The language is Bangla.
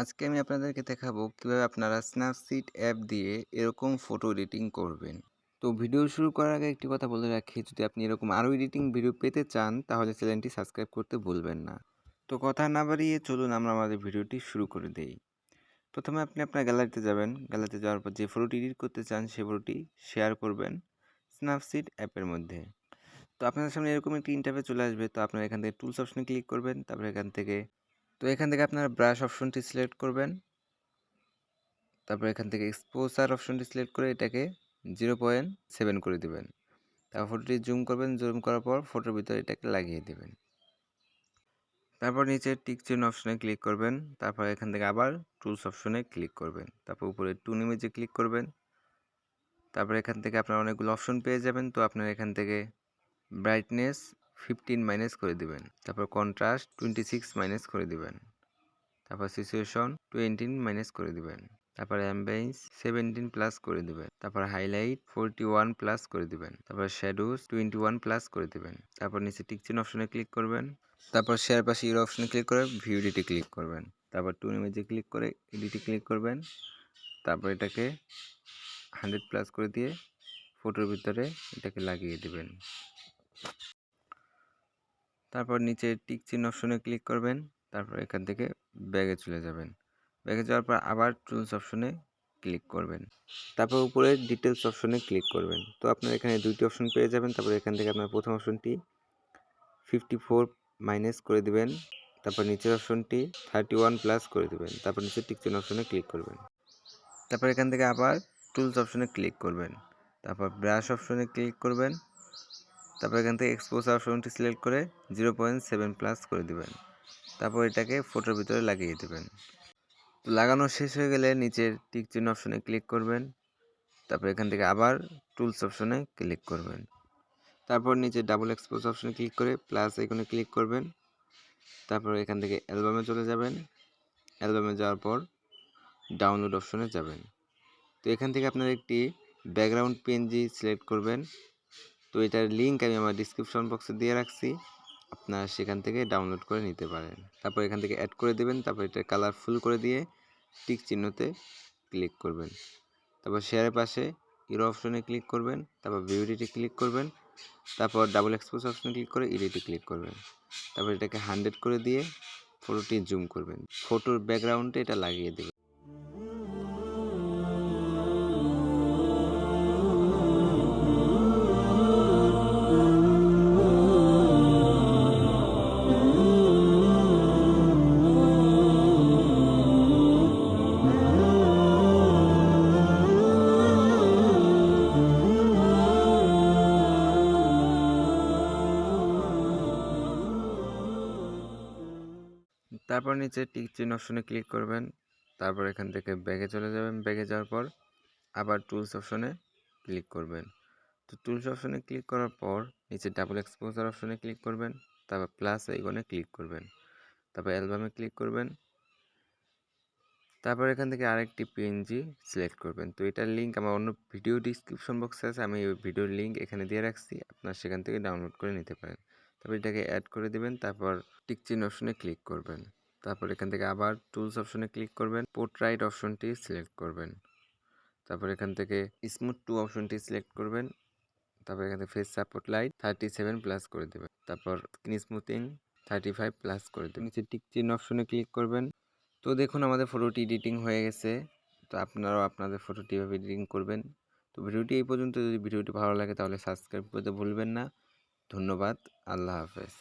আজকে আমি আপনাদেরকে দেখাবো কিভাবে আপনারা স্ন্যাপসিড অ্যাপ দিয়ে এরকম ফটো এডিটিং করবেন। তো ভিডিও শুরু করার আগে একটি কথা বলে রাখি, যদি আপনি এরকম আরও এডিটিং ভিডিও পেতে চান তাহলে চ্যানেলটি সাবস্ক্রাইব করতে ভুলবেন না। তো কথা না বাড়িয়ে চলুন আমরা আমাদের ভিডিওটি শুরু করে দেই। প্রথমে আপনি আপনার গ্যালারিতে যাবেন। গ্যালারিতে যাওয়ার পর যে ফটোটি এডিট করতে চান সে ফটোটি শেয়ার করবেন স্ন্যাপসিড অ্যাপের মধ্যে। তো আপনাদের সামনে এরকম একটি ইন্টারফেস চলে আসবে। তো আপনারা এখান থেকে টুলস অপশনে ক্লিক করবেন। তারপরে এখান থেকে আপনারা ব্রাশ অপশনটি সিলেক্ট করবেন। তারপর এখান থেকে এক্সপোজার অপশনটি সিলেক্ট করে এটাকে 0.7 করে দিবেন। তারপর ফটোটি জুম করবেন, জুম করার পর ফটোর ভিতরে এটাকে লাগিয়ে দেবেন। তারপর নিচে টিক চিহ্ন অপশনে ক্লিক করবেন। তারপর এখান থেকে আবার টুলস অপশনে ক্লিক করবেন। তারপর উপরে টুন ইমেজে ক্লিক করবেন। তারপর এখান থেকে আপনারা অনেকগুলো অপশন পেয়ে যাবেন। তো আপনারা এখান থেকে ব্রাইটনেস 15 মাইনাস করে দিবেন। তারপর কন্ট্রাস্ট 26 মাইনাস করে দিবেন। তারপর সিচুয়েশন 20 মাইনাস করে দিবেন। তারপর অ্যাম্বিয়েন্স 17 প্লাস করে দিবেন। তারপর হাইলাইট 41 প্লাস করে দিবেন। তারপর শ্যাডোজ 21 প্লাস করে দিবেন। তারপর নিচে টিক চিহ্ন অপশনে ক্লিক করবেন। তারপর শেয়ার পাশে ইউর অপশনে ক্লিক করে ভিউ এডিটে ক্লিক করবেন। তারপর টুন ইমেজে ক্লিক করে এডিটে ক্লিক করবেন। তারপর এটাকে 100 প্লাস করে দিয়ে ফটোর ভিতরে এটাকে লাগিয়ে দিবেন। তারপর নিচে টিক চিহ্ন অপশনে ক্লিক করবেন। তারপর এখান থেকে ব্যাগে চলে যাবেন। ব্যাগে যাওয়ার পর আবার টুলস অপশনে ক্লিক করবেন। তারপর উপরে ডিটেলস অপশনে ক্লিক করবেন। তো আপনারা এখানে দুইটি অপশন পেয়ে যাবেন। তারপর এখান থেকে আপনার প্রথম অপশনটি 54 মাইনাস করে দিবেন। তারপর নিচের অপশনটি 31 প্লাস করে দিবেন। তারপর নিচে টিক চিহ্ন অপশনে ক্লিক করবেন। তারপর এখান থেকে আবার টুলস অপশনে ক্লিক করবেন। তারপর ব্রাশ অপশনে ক্লিক করবেন। তারপর এখান থেকে এক্সপোজার অপশনটি সিলেক্ট করে 0.7 প্লাস করে দিবেন। তারপর এটাকে ফটোর ভিতরে লাগিয়ে দেবেন। তো লাগানো শেষ হয়ে গেলে নিচের টিক চিহ্ন অপশনে ক্লিক করবেন। তারপর এখান থেকে আবার টুলস অপশনে ক্লিক করবেন। তারপর নিচে ডাবল এক্সপোজ অপশনে ক্লিক করে প্লাস আইকনে ক্লিক করবেন। তারপর এখান থেকে অ্যালবামে চলে যাবেন। অ্যালবামে যাওয়ার পর ডাউনলোড অপশনে যাবেন। তো এখান থেকে আপনার একটি ব্যাকগ্রাউন্ড পিএনজি সিলেক্ট করবেন। তো এটার লিঙ্ক আমি আমার ডিসক্রিপশন বক্সে দিয়ে রাখছি, আপনারা সেখান থেকে ডাউনলোড করে নিতে পারেন। তারপর এখান থেকে অ্যাড করে দেবেন। তারপর এটা কালারফুল করে দিয়ে টিক চিহ্নতে ক্লিক করবেন। তারপর শেয়ারের পাশে হিরো অপশনে ক্লিক করবেন। তারপর ভিউ এডিটে ক্লিক করবেন। তারপর ডাবল এক্সপোজ অপশনে ক্লিক করে এডিটে ক্লিক করবেন। তারপর এটাকে 100 করে দিয়ে ফটোটি জুম করবেন। ফটোর ব্যাকগ্রাউন্ডে এটা লাগিয়ে দেবেন। তারপর নিচে টিক চিহ্ন অপশনে ক্লিক করবেন। তারপর এখান থেকে ব্যাগে চলে যাবেন। ব্যাগে যাওয়ার পর আবার টুলস অপশনে ক্লিক করবেন। তো টুলস অপশনে ক্লিক করার পর নিচে ডাবল এক্সপোজার অপশনে ক্লিক করবেন। তারপর প্লাস আইকনে ক্লিক করবেন। তারপর অ্যালবামে ক্লিক করবেন। তারপর এখান থেকে আরেকটি পিএনজি সিলেক্ট করবেন। তো এটার লিঙ্ক আমার অন্য ভিডিও ডিসক্রিপশন বক্সে আছে, আমি ওই ভিডিওর লিঙ্ক এখানে দিয়ে রাখছি, আপনারা সেখান থেকে ডাউনলোড করে নিতে পারেন। তারপর এটাকে অ্যাড করে দেবেন। তারপর টিক চিহ্ন অপশনে ক্লিক করবেন। তারপর এখান থেকে আবার টুলস অপশনে ক্লিক করবেন। পোর্ট্রাইট অপশনটি সিলেক্ট করবেন। তারপর এখান থেকে স্মুথ টু অপশনটি সিলেক্ট করবেন। তারপর এখান থেকে ফেস সাপোর্ট লাইট 37 প্লাস করে দেবেন। তারপর স্ক্রিন স্মুথিং 35 প্লাস করে দেবেন। নিচে টিক চিহ্ন অপশনে ক্লিক করবেন। তো দেখুন আমাদের ফটোটি এডিটিং হয়ে গেছে। তো আপনারাও আপনাদের ফটোটি এভাবে এডিটিং করবেন। তো ভিডিওটি এই পর্যন্ত। যদি ভিডিওটি ভালো লাগে তাহলে সাবস্ক্রাইব করতে ভুলবেন না। ধন্যবাদ। আল্লাহ হাফেজ।